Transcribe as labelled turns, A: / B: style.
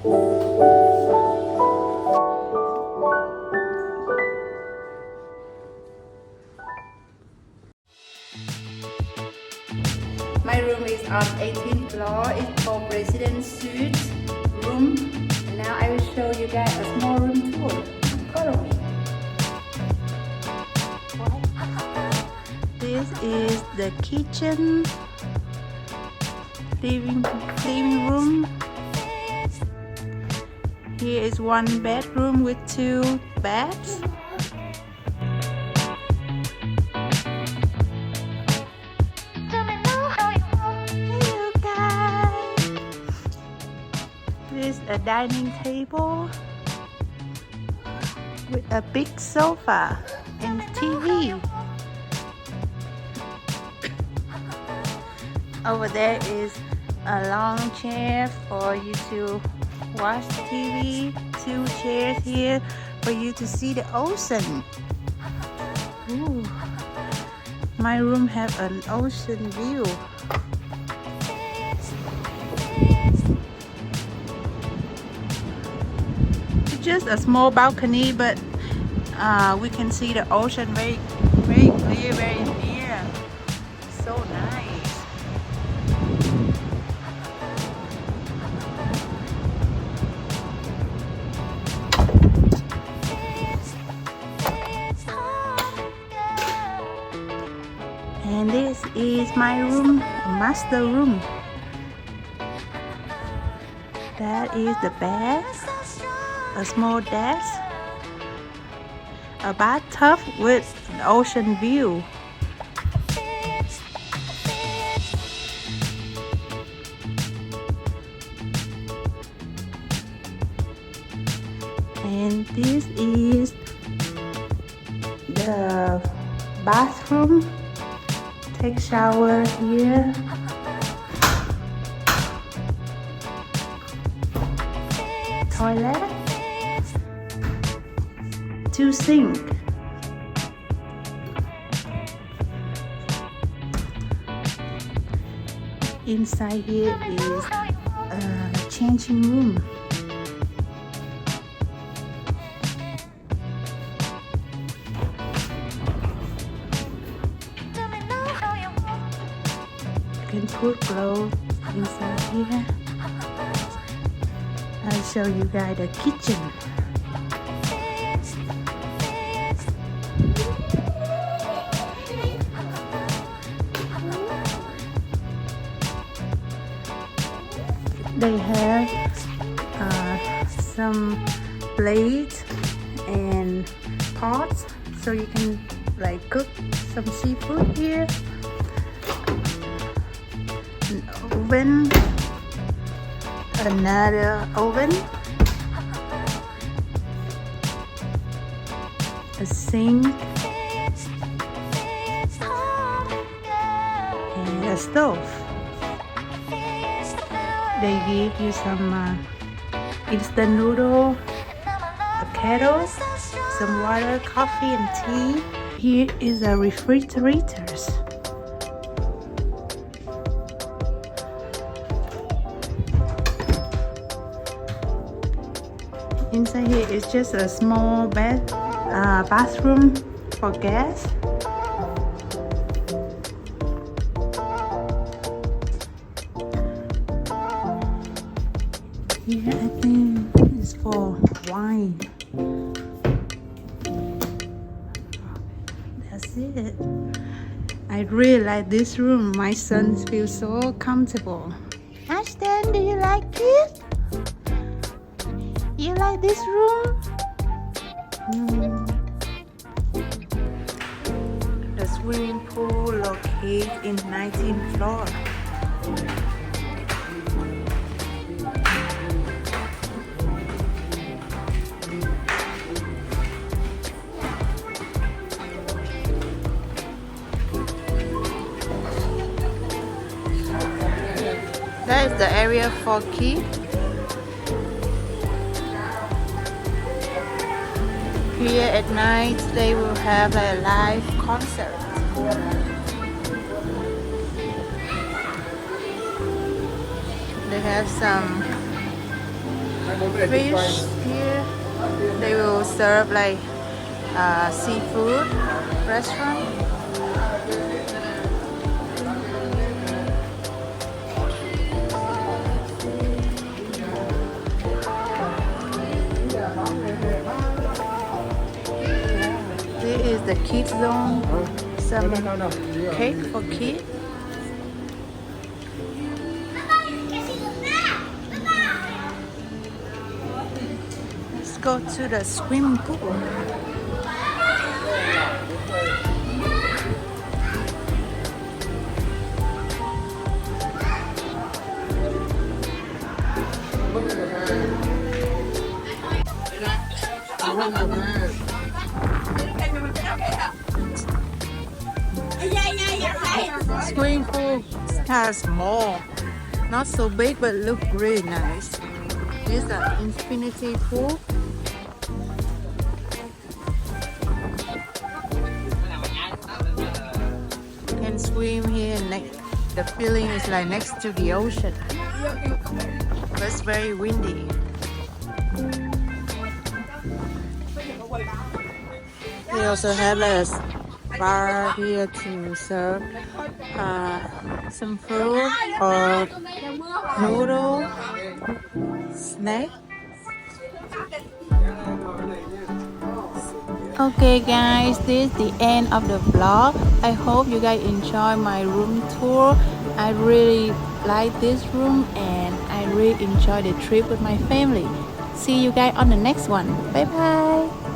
A: My room is on 18th floor. It's for resident suite room. And now I will show you guys a small room tour. Follow me. This is the kitchen, living room. Here is one bedroom with 2 beds. Hello guys. This is a dining table with a big sofa and TV. Over there is a long chair for you to watch TV. 2 chairs here for you to see the ocean. Ooh. My room have an ocean view. It's just a small balcony, but we can see the ocean very clear, very near. So nice. And this is my room, master room. That is the bed, a small desk, a bathtub with an ocean view. And this is the bathroom. Take shower here. Toilet. 2 sinks. Inside here is a changing room. You can put clothes inside here. I'll show you guys the kitchen. They have some plates and pots, so you can like cook some seafood here. An oven, another oven, a sink, and a stove. They give you some instant noodle, a kettle, some water, coffee and tea. Here is a refrigerators. Inside here is just a small bathroom for guests. Here I think is for wine. That's it. I really like this room. My son feels so comfortable. Ashton, do you like it? You like this room? The swimming pool located in 19th floor. That is the area for kids. Here at night they will have a live concert. They have some fish here. They will serve like seafood restaurant. This is the kids zone. Some cake for kids. Let's go to the swimming pool. Swimming pool kind of small, not so big, but look really nice. This is an infinity pool. You can swim here. The feeling is like next to the ocean. But it's very windy. They also have a bar here to serve some fruit or noodle snack. Okay guys, this is the end of the vlog. I hope you guys enjoy my room tour. I really like this room and I really enjoy the trip with my family. See you guys on the next one. Bye bye.